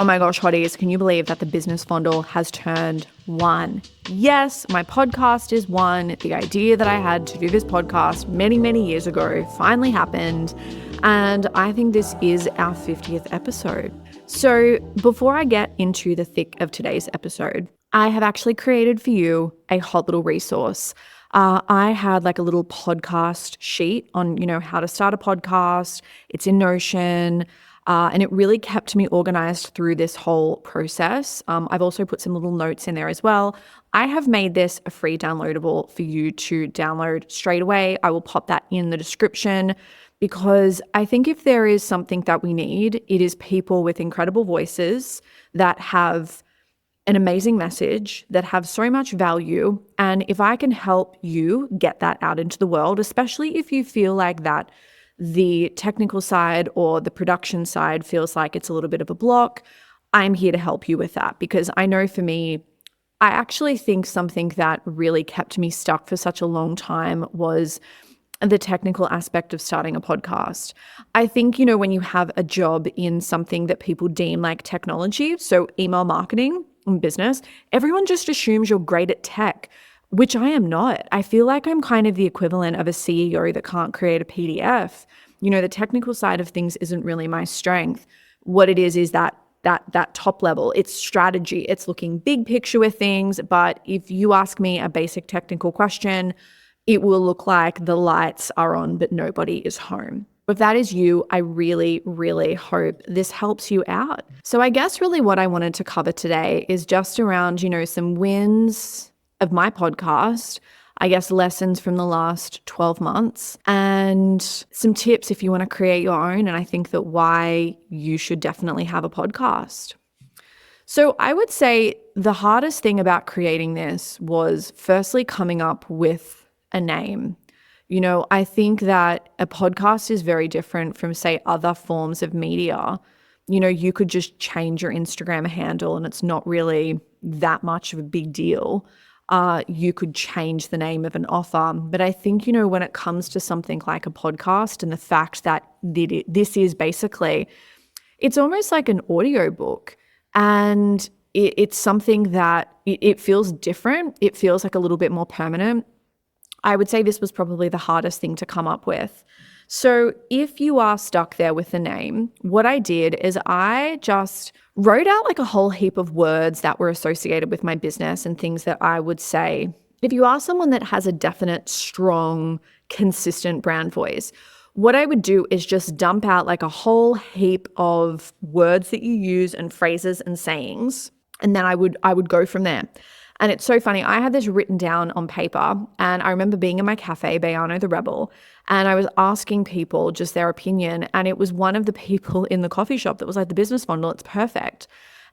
Oh my gosh, hotties, can you believe that the business fondle has turned 1? Yes, my podcast is 1. The idea that I had to do this podcast many, many years ago finally happened. And I think this is our 50th episode. So before I get into the thick of today's episode, I have actually created for you a hot little resource. I had like a little podcast sheet on, how to start a podcast. It's in Notion. And it really kept me organized through this whole process. I've also put some little notes in there as well. I have made this a free downloadable for you to download straight away. I will pop that in the description because I think if there is something that we need, it is people with incredible voices that have an amazing message, that have so much value. And if I can help you get that out into the world, especially if you feel like that the technical side or the production side feels like it's a little bit of a block, I'm here to help you with that. Because I know for me, I actually think something that really kept me stuck for such a long time was the technical aspect of starting a podcast. I think, when you have a job in something that people deem like technology, so email marketing and business, everyone just assumes you're great at tech, which I am not. I feel like I'm kind of the equivalent of a CEO that can't create a PDF. The technical side of things isn't really my strength. What it is that top level. It's strategy. It's looking big picture with things. But if you ask me a basic technical question, it will look like the lights are on, but nobody is home. If that is you, I really, really hope this helps you out. So I guess really what I wanted to cover today is just around, some wins of my podcast, I guess lessons from the last 12 months, and some tips if you want to create your own. And I think that why you should definitely have a podcast. So I would say the hardest thing about creating this was firstly coming up with a name. I think that a podcast is very different from, say, other forms of media. You could just change your Instagram handle and it's not really that much of a big deal. You could change the name of an offer. But I think, when it comes to something like a podcast and the fact that this is basically, it's almost like an audiobook, and it's something that it feels different. It feels like a little bit more permanent. I would say this was probably the hardest thing to come up with. So if you are stuck there with the name, what I did is I just wrote out like a whole heap of words that were associated with my business and things that I would say. If you are someone that has a definite, strong, consistent brand voice, what I would do is just dump out like a whole heap of words that you use and phrases and sayings, and then I would go from there. And it's so funny. I had this written down on paper, and I remember being in my cafe, Bayano the Rebel, and I was asking people just their opinion. And it was one of the people in the coffee shop that was like, the business model, it's perfect.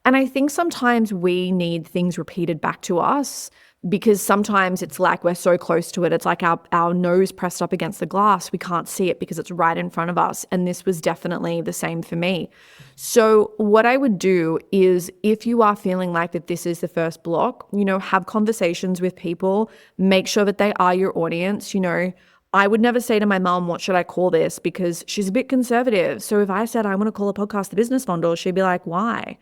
And I think sometimes we need things repeated back to us, because sometimes it's like we're so close to it. It's like our nose pressed up against the glass. We can't see it because it's right in front of us. And this was definitely the same for me. So what I would do is, if you are feeling like that this is the first block, have conversations with people, make sure that they are your audience. I would never say to my mom, what should I call this? Because she's a bit conservative. So if I said, I want to call a podcast The Business Fondle, she'd be like, why?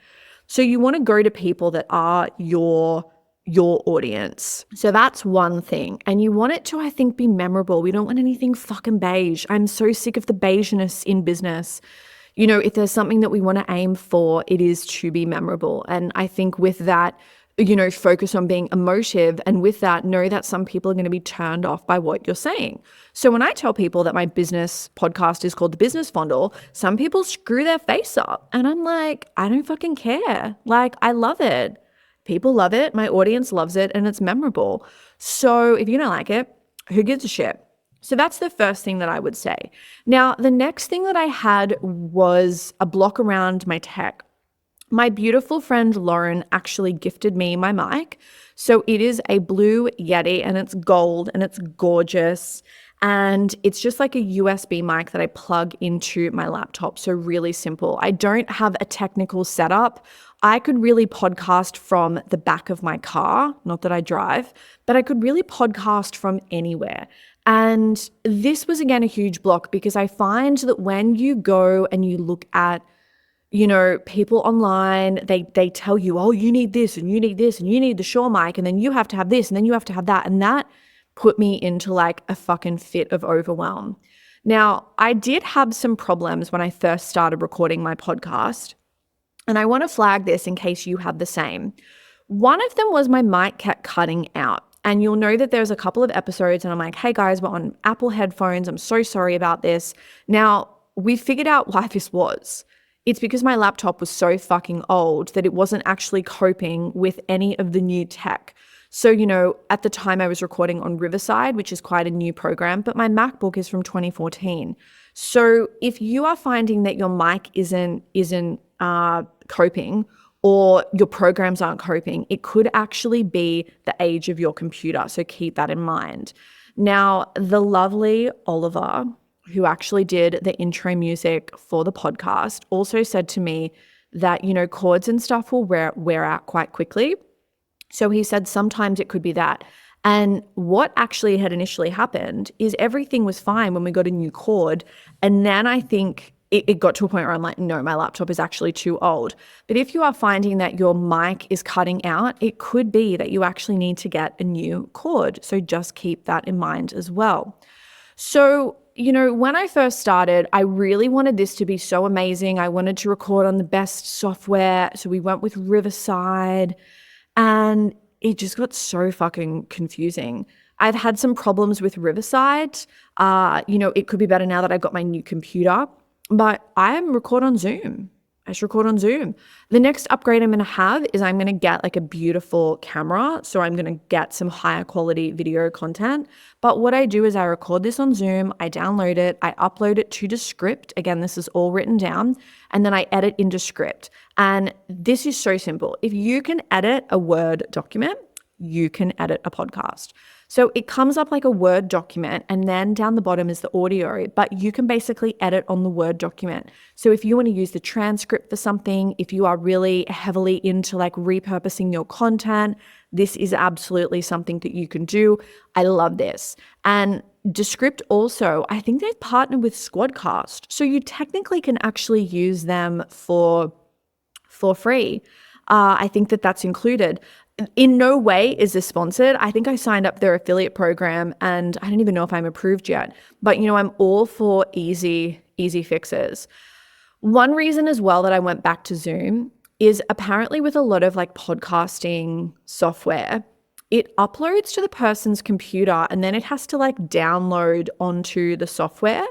So you want to go to people that are your audience. So that's one thing. And you want it to, I think, be memorable. We don't want anything fucking beige. I'm so sick of the beigeness in business. If there's something that we want to aim for, it is to be memorable. And I think with that, focus on being emotive. And with that, know that some people are going to be turned off by what you're saying. So when I tell people that my business podcast is called The Business Fondle, some people screw their face up. And I'm like, I don't fucking care. Like, I love it. People love it. My audience loves it, and it's memorable. So if you don't like it, who gives a shit? So that's the first thing that I would say. Now, the next thing that I had was a block around my tech. My beautiful friend Lauren actually gifted me my mic. So it is a blue Yeti, and it's gold, and it's gorgeous. And it's just like a USB mic that I plug into my laptop. So really simple. I don't have a technical setup. I could really podcast from the back of my car, not that I drive, but I could really podcast from anywhere. And this was, again, a huge block, because I find that when you go and you look at people online, they tell you, oh, you need this and you need this and you need the Shure mic and then you have to have this and then you have to have that. And that put me into like a fucking fit of overwhelm. Now, I did have some problems when I first started recording my podcast, and I want to flag this in case you had the same. One of them was my mic kept cutting out. And you'll know that there's a couple of episodes and I'm like, hey guys, we're on Apple headphones. I'm so sorry about this. Now, we figured out why this was. It's because my laptop was so fucking old that it wasn't actually coping with any of the new tech. So, at the time I was recording on Riverside, which is quite a new program, but my MacBook is from 2014. So if you are finding that your mic isn't coping, or your programs aren't coping, it could actually be the age of your computer. So keep that in mind. Now, the lovely Oliver, who actually did the intro music for the podcast, also said to me that, chords and stuff will wear out quite quickly. So he said sometimes it could be that. And what actually had initially happened is everything was fine when we got a new cord. And then I think it got to a point where I'm like, no, my laptop is actually too old. But if you are finding that your mic is cutting out, it could be that you actually need to get a new cord. So just keep that in mind as well. So, when I first started, I really wanted this to be so amazing. I wanted to record on the best software. So we went with Riverside, and it just got so fucking confusing. I've had some problems with Riverside. It could be better now that I've got my new computer. But I record on Zoom. I just record on Zoom. The next upgrade I'm going to have is I'm going to get like a beautiful camera. So I'm going to get some higher quality video content. But what I do is I record this on Zoom, I download it, I upload it to Descript. Again, this is all written down. And then I edit in Descript. And this is so simple. If you can edit a Word document, you can edit a podcast. So it comes up like a Word document, and then down the bottom is the audio, but you can basically edit on the Word document. So if you want to use the transcript for something, if you are really heavily into like repurposing your content, this is absolutely something that you can do. I love this. And Descript also, I think they've partnered with Squadcast. So you technically can actually use them for free. I think that's included. In no way is this sponsored. I think I signed up their affiliate program and I don't even know if I'm approved yet. But, I'm all for easy fixes. One reason as well that I went back to Zoom is apparently with a lot of like podcasting software, it uploads to the person's computer and then it has to like download onto the software.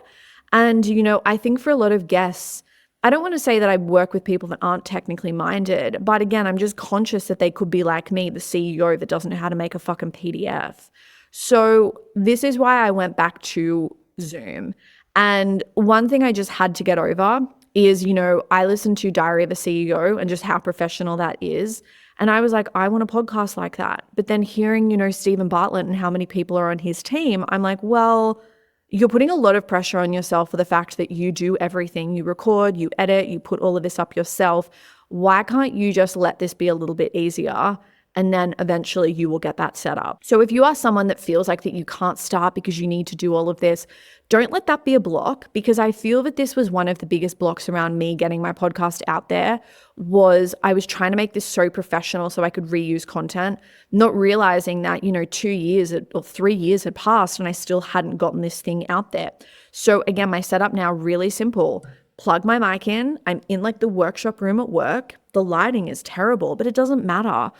And, I think for a lot of guests, I don't want to say that I work with people that aren't technically minded, but again, I'm just conscious that they could be like me, the CEO that doesn't know how to make a fucking PDF. So this is why I went back to Zoom. And one thing I just had to get over is, I listened to Diary of a CEO and just how professional that is. And I was like, I want a podcast like that. But then hearing, Stephen Bartlett and how many people are on his team, I'm like, well, you're putting a lot of pressure on yourself for the fact that you do everything. You record, you edit, you put all of this up yourself. Why can't you just let this be a little bit easier? And then eventually you will get that set up. So if you are someone that feels like that you can't start because you need to do all of this, don't let that be a block, because I feel that this was one of the biggest blocks around me getting my podcast out there. Was I was trying to make this so professional so I could reuse content, not realizing that, 2 years or 3 years had passed and I still hadn't gotten this thing out there. So again, my setup now really simple. Plug my mic in. I'm in like the workshop room at work. The lighting is terrible, but it doesn't matter.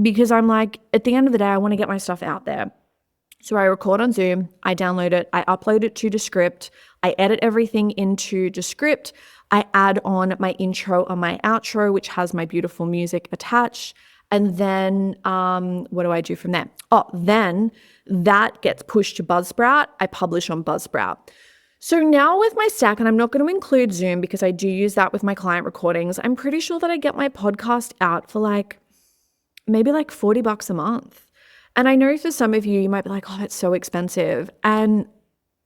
Because I'm like, at the end of the day, I want to get my stuff out there. So I record on Zoom, I download it, I upload it to Descript, I edit everything into Descript, I add on my intro and my outro, which has my beautiful music attached. And then what do I do from there? Then that gets pushed to Buzzsprout. I publish on Buzzsprout. So now with my stack, and I'm not going to include Zoom because I do use that with my client recordings, I'm pretty sure that I get my podcast out for maybe $40 a month. And I know for some of you, you might be like, oh, that's so expensive. And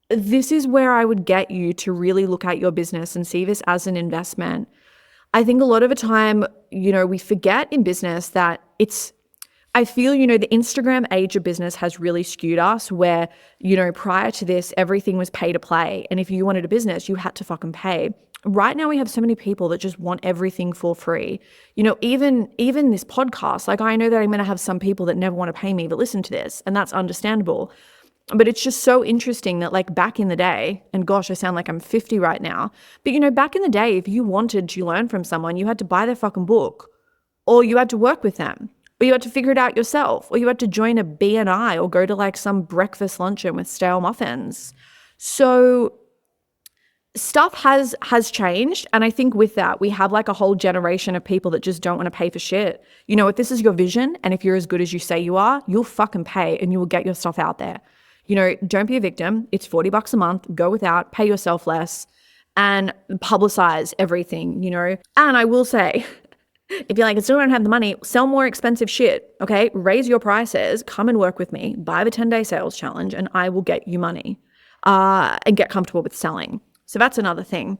this is where I would get you to really look at your business and see this as an investment. I think a lot of the time, we forget in business that I feel, the Instagram age of business has really skewed us where, prior to this, everything was pay to play. And if you wanted a business, you had to fucking pay. right now we have so many people that just want everything for free. Even this podcast, like I know that I'm going to have some people that never want to pay me to listen to this, and that's understandable. But it's just so interesting that like back in the day, and gosh, I sound like I'm 50 right now, but back in the day, if you wanted to learn from someone, you had to buy their fucking book, or you had to work with them, or you had to figure it out yourself, or you had to join a BNI or go to like some breakfast luncheon with stale muffins. So stuff has changed, and I think with that we have like a whole generation of people that just don't want to pay for shit. If this is your vision and if you're as good as you say you are, you'll fucking pay and you will get your stuff out there. Don't be a victim. It's $40 a month. Go without, pay yourself less, and publicize everything. And I will say, if you're like, I still don't have the money, sell more expensive shit, okay? Raise your prices, come and work with me, buy the 10-day sales challenge, and I will get you money and get comfortable with selling. So that's another thing.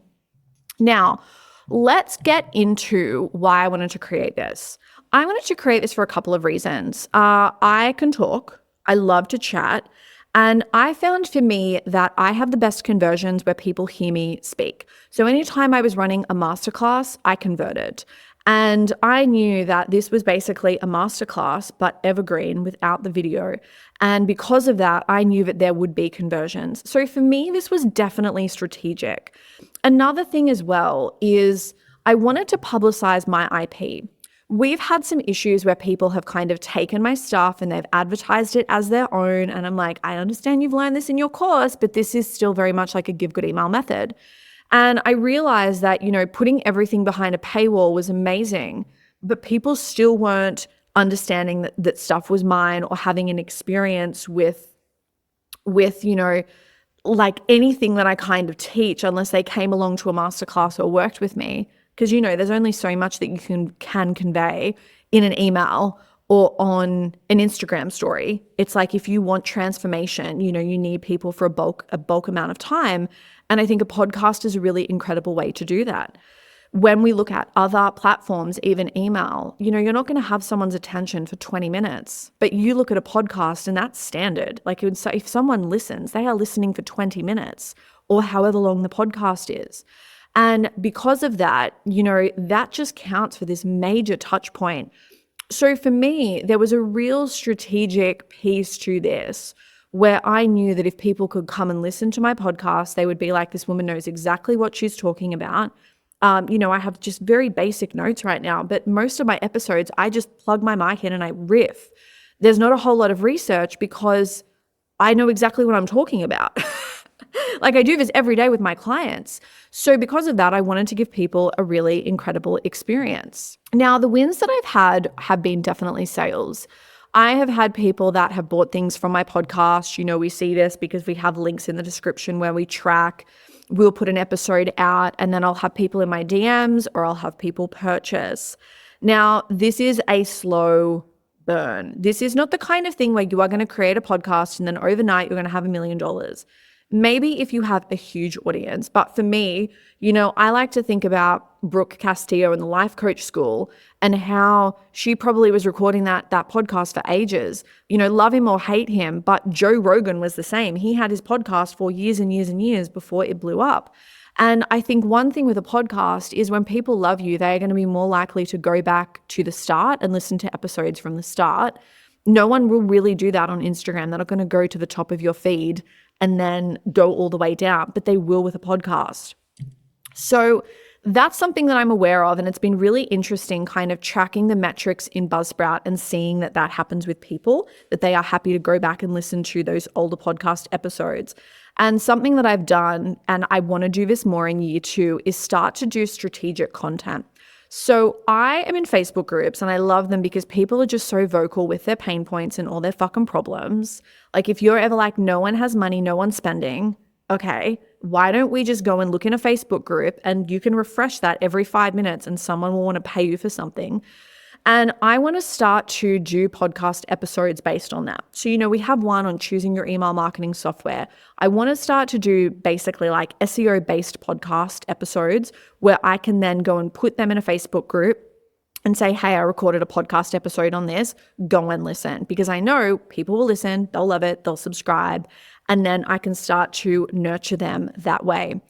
Now, let's get into why I wanted to create this. I wanted to create this for a couple of reasons. I can talk. I love to chat. And I found for me that I have the best conversions where people hear me speak. So anytime I was running a masterclass, I converted. And I knew that this was basically a masterclass, but evergreen without the video. And because of that, I knew that there would be conversions. So for me, this was definitely strategic. Another thing as well is I wanted to publicize my IP. We've had some issues where people have kind of taken my stuff and they've advertised it as their own. And I'm like, I understand you've learned this in your course, but this is still very much like a give good email method. And I realized that, putting everything behind a paywall was amazing, but people still weren't understanding that stuff was mine or having an experience with like anything that I kind of teach unless they came along to a masterclass or worked with me. Because, there's only so much that you can convey in an email or on an Instagram story. It's like if you want transformation, you need people for a bulk amount of time. And I think a podcast is a really incredible way to do that. When we look at other platforms, even email, you're not going to have someone's attention for 20 minutes, but you look at a podcast and that's standard. Like if someone listens, they are listening for 20 minutes or however long the podcast is. And because of that, that just counts for this major touch point. So for me, there was a real strategic piece to this where I knew that if people could come and listen to my podcast, they would be like, this woman knows exactly what she's talking about. I have just very basic notes right now, but most of my episodes, I just plug my mic in and I riff. There's not a whole lot of research because I know exactly what I'm talking about. Like I do this every day with my clients. So because of that, I wanted to give people a really incredible experience. Now, the wins that I've had have been definitely sales. I have had people that have bought things from my podcast. We see this because we have links in the description where we track. We'll put an episode out and then I'll have people in my DMs or I'll have people purchase. Now, this is a slow burn. This is not the kind of thing where you are going to create a podcast and then overnight you're going to have $1 million. Maybe if you have a huge audience. But for me, I like to think about Brooke Castillo in the Life Coach School and how she probably was recording that podcast for ages. Love him or hate him, but Joe Rogan was the same. He had his podcast for years and years and years before it blew up. And I think one thing with a podcast is when people love you, they are going to be more likely to go back to the start and listen to episodes from the start. No one will really do that on Instagram. They're not going to go to the top of your feed and then go all the way down, but they will with a podcast. So that's something that I'm aware of, and it's been really interesting kind of tracking the metrics in Buzzsprout and seeing that happens with people, that they are happy to go back and listen to those older podcast episodes. And something that I've done, and I want to do this more in year 2, is start to do strategic content. So I am in Facebook groups and I love them because people are just so vocal with their pain points and all their fucking problems. Like if you're ever like, no one has money, no one's spending, okay, why don't we just go and look in a Facebook group and you can refresh that every 5 minutes and someone will want to pay you for something. And I want to start to do podcast episodes based on that. So, we have one on choosing your email marketing software. I want to start to do basically like SEO-based podcast episodes where I can then go and put them in a Facebook group and say, hey, I recorded a podcast episode on this, go and listen. Because I know people will listen, they'll love it, they'll subscribe, and then I can start to nurture them that way.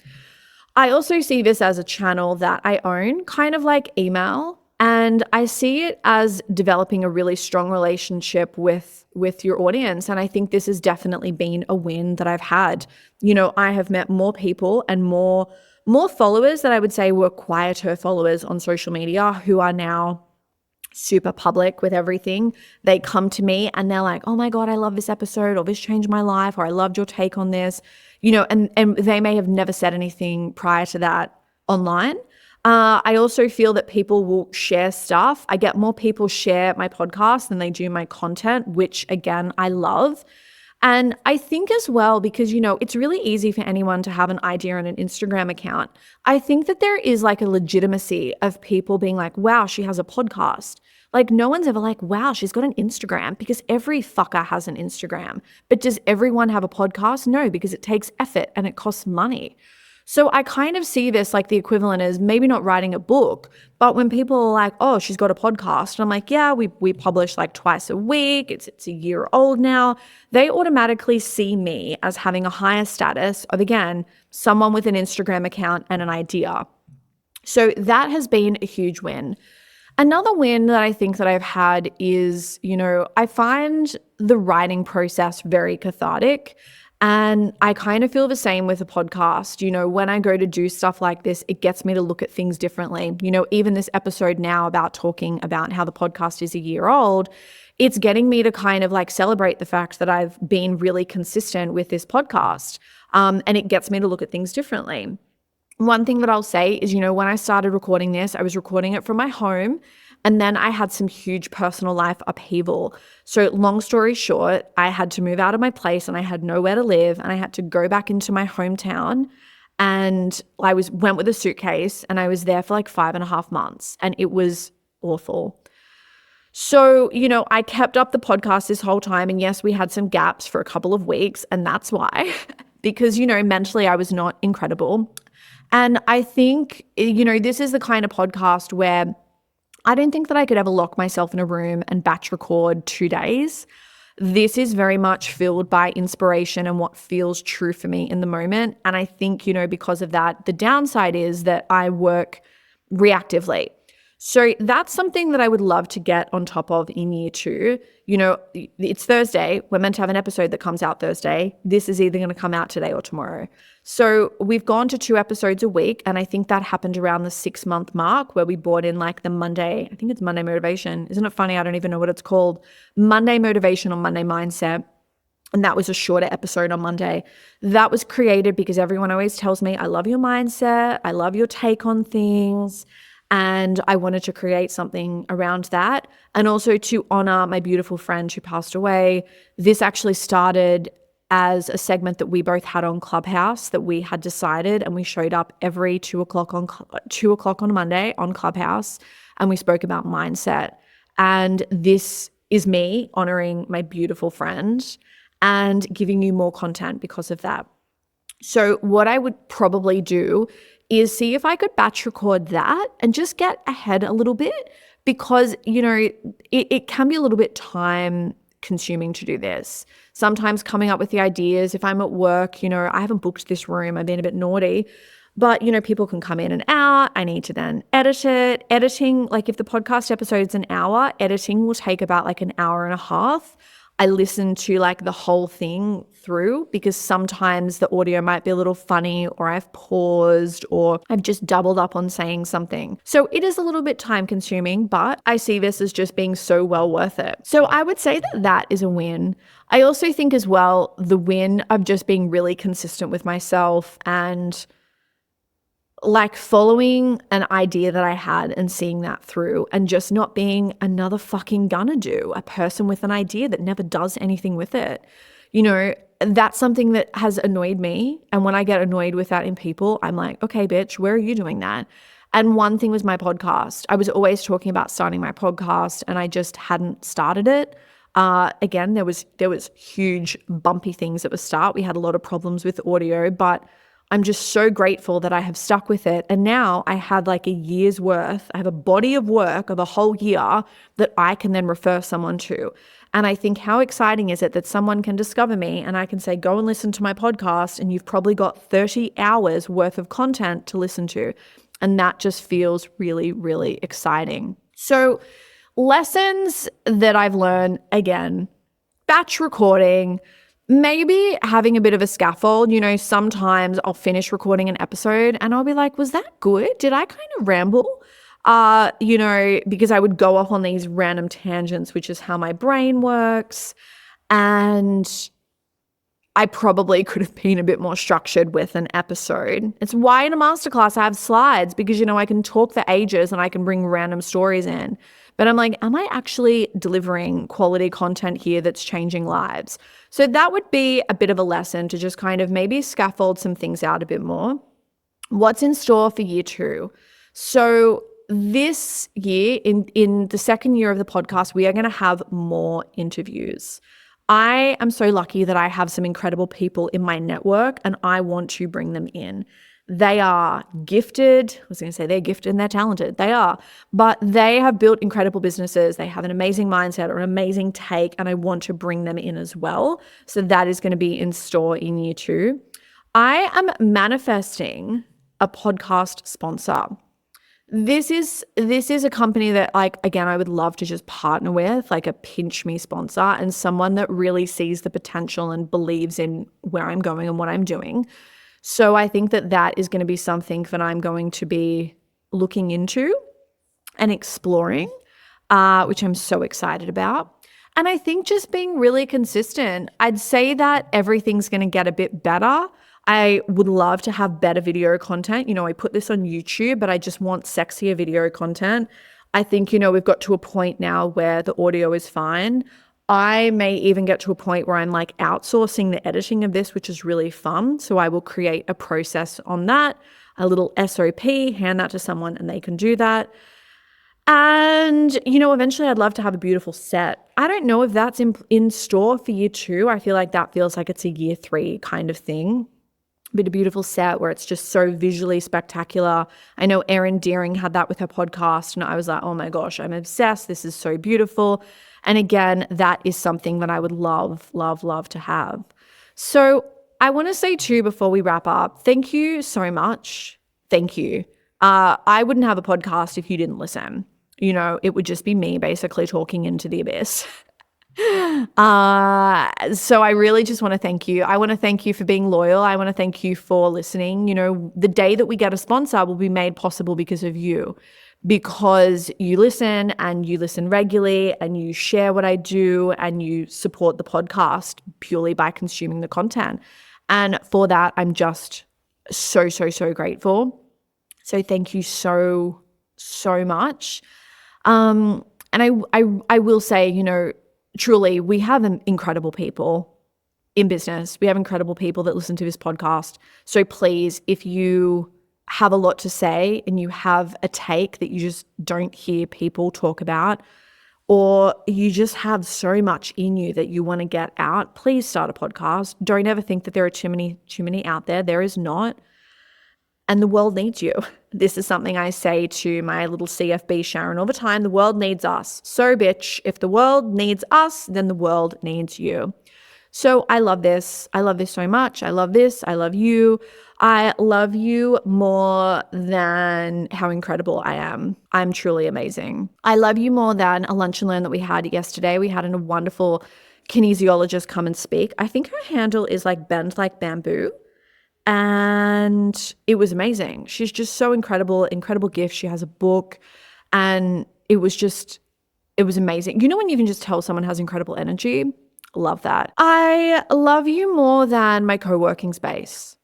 I also see this as a channel that I own, kind of like email. And I see it as developing a really strong relationship with your audience. And I think this has definitely been a win that I've had. I have met more people and more followers that I would say were quieter followers on social media who are now super public with everything. They come to me and they're like, oh my God, I love this episode, or this changed my life, or I loved your take on this, and they may have never said anything prior to that online. I also feel that people will share stuff. I get more people share my podcast than they do my content, which again, I love. And I think as well, because, it's really easy for anyone to have an idea on an Instagram account. I think that there is like a legitimacy of people being like, wow, she has a podcast. Like no one's ever like, wow, she's got an Instagram, because every fucker has an Instagram. But does everyone have a podcast? No, because it takes effort and it costs money. So I kind of see this like the equivalent is maybe not writing a book, but when people are like, oh, she's got a podcast, and I'm like, yeah, we publish like twice a week. It's a year old now. They automatically see me as having a higher status of, again, someone with an Instagram account and an idea. So that has been a huge win. Another win that I think that I've had is, I find the writing process very cathartic. And I kind of feel the same with a podcast. When I go to do stuff like this, it gets me to look at things differently. Even this episode now about talking about how the podcast is a year old, it's getting me to kind of like celebrate the fact that I've been really consistent with this podcast. And it gets me to look at things differently. One thing that I'll say is, when I started recording this, I was recording it from my home. And then I had some huge personal life upheaval. So long story short, I had to move out of my place and I had nowhere to live, and I had to go back into my hometown, and I went with a suitcase, and I was there for like 5.5 months, and it was awful. So, I kept up the podcast this whole time, and yes, we had some gaps for a couple of weeks, and that's why, because, mentally I was not incredible. And I think, this is the kind of podcast where I don't think that I could ever lock myself in a room and batch record 2 days. This is very much filled by inspiration and what feels true for me in the moment. And I think, because of that, the downside is that I work reactively. So that's something that I would love to get on top of in year 2. It's Thursday. We're meant to have an episode that comes out Thursday. This is either going to come out today or tomorrow. So we've gone to 2 episodes a week. And I think that happened around the 6-month mark, where we brought in like the Monday, I think it's Monday Motivation. Isn't it funny? I don't even know what it's called. Monday Motivation or Monday Mindset. And that was a shorter episode on Monday. That was created because everyone always tells me, I love your mindset. I love your take on things. And I wanted to create something around that. And also to honor my beautiful friend who passed away. This actually started as a segment that we both had on Clubhouse that we had decided, and we showed up every 2:00 on a Monday on Clubhouse, and we spoke about mindset. And this is me honoring my beautiful friend and giving you more content because of that. So what I would probably do is see if I could batch record that and just get ahead a little bit, because, it can be a little bit time consuming to do this. Sometimes coming up with the ideas, if I'm at work, I haven't booked this room, I've been a bit naughty, but, people can come in and out. I need to then edit it. Editing, like if the podcast episode's an hour, editing will take about like an hour and a half. I listen to like the whole thing through, because sometimes the audio might be a little funny, or I've paused, or I've just doubled up on saying something. So it is a little bit time consuming, but I see this as just being so well worth it. So I would say that that is a win. I also think as well, the win of just being really consistent with myself and like following an idea that I had and seeing that through, and just not being another fucking gonna do, a person with an idea that never does anything with it. That's something that has annoyed me. And when I get annoyed with that in people, I'm like, okay, bitch, where are you doing that? And one thing was my podcast. I was always talking about starting my podcast, and I just hadn't started it. Again, there was huge bumpy things at the start. We had a lot of problems with audio, but I'm just so grateful that I have stuck with it. And now I have like a year's worth. I have a body of work of a whole year that I can then refer someone to. And I think how exciting is it that someone can discover me and I can say, go and listen to my podcast, and you've probably got 30 hours worth of content to listen to. And that just feels really, really exciting. So lessons that I've learned, again, batch recording, maybe having a bit of a scaffold. Sometimes I'll finish recording an episode and I'll be like, was that good? Did I kind of ramble? Because I would go off on these random tangents, which is how my brain works. And I probably could have been a bit more structured with an episode. It's why in a masterclass I have slides, because, I can talk for ages and I can bring random stories in. But I'm like, am I actually delivering quality content here that's changing lives? So that would be a bit of a lesson to just kind of maybe scaffold some things out a bit more. What's in store for year 2? So this year, in the second year of the podcast, we are going to have more interviews. I am so lucky that I have some incredible people in my network and I want to bring them in. They are gifted. I was going to say they're gifted and they're talented. They are. But they have built incredible businesses. They have an amazing mindset or an amazing take, and I want to bring them in as well. So that is going to be in store in year 2. I am manifesting a podcast sponsor. This is a company that, again, I would love to just partner with, like a pinch me sponsor, and someone that really sees the potential and believes in where I'm going and what I'm doing. So I think that is going to be something that I'm going to be looking into and exploring, which I'm so excited about. And I think just being really consistent. I'd say that everything's going to get a bit better. I would love to have better video content. I put this on YouTube, but I just want sexier video content. I think, we've got to a point now where the audio is fine. I may even get to a point where I'm like outsourcing the editing of this, which is really fun. So I will create a process on that, a little SOP, hand that to someone and they can do that. And, eventually I'd love to have a beautiful set. I don't know if that's in store for year 2. I feel like that feels like it's a year 3 kind of thing. But a beautiful set where it's just so visually spectacular. I know Erin Deering had that with her podcast, and I was like, oh my gosh, I'm obsessed. This is so beautiful. And again, that is something that I would love, love, love to have. So I want to say too, before we wrap up, thank you so much. Thank you. I wouldn't have a podcast if you didn't listen. It would just be me basically talking into the abyss. So I really just want to thank you. I want to thank you for being loyal. I want to thank you for listening. The day that we get a sponsor will be made possible because of you, because you listen and you listen regularly and you share what I do and you support the podcast purely by consuming the content. And for that, I'm just so, so, so grateful. So thank you so, so much. And I will say, truly, we have incredible people in business. We have incredible people that listen to this podcast. So please, if you have a lot to say and you have a take that you just don't hear people talk about, or you just have so much in you that you want to get out, please start a podcast. Don't ever think that there are too many out there. There is not. And the world needs you. This is something I say to my little CFB Sharon all the time. The world needs us. So bitch, if the world needs us, then the world needs you. So I love this. I love this so much. I love this. I love you. I love you more than how incredible I am. I'm truly amazing. I love you more than a lunch and learn that we had yesterday. We had a wonderful kinesiologist come and speak. I think her handle is like Bend Like Bamboo. And it was amazing. She's just so incredible gift. She has a book and it was amazing. When you can just tell someone has incredible energy? Love that. I love you more than my co-working space.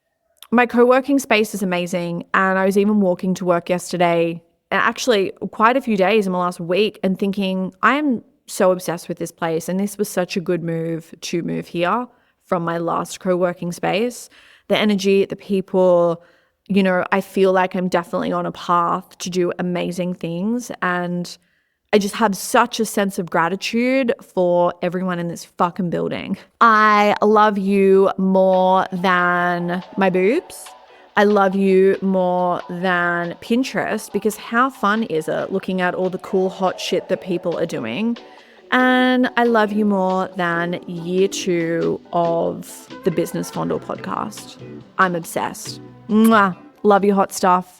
My co-working space is amazing. And I was even walking to work yesterday, actually quite a few days in the last week, and thinking, I am so obsessed with this place. And this was such a good move to move here from my last co-working space. The energy, the people, I feel like I'm definitely on a path to do amazing things. And I just have such a sense of gratitude for everyone in this fucking building. I love you more than my boobs. I love you more than Pinterest because how fun is it looking at all the cool hot shit that people are doing? And I love you more than year 2 of the Business Fondle podcast. I'm obsessed. Mwah. Love you, hot stuff.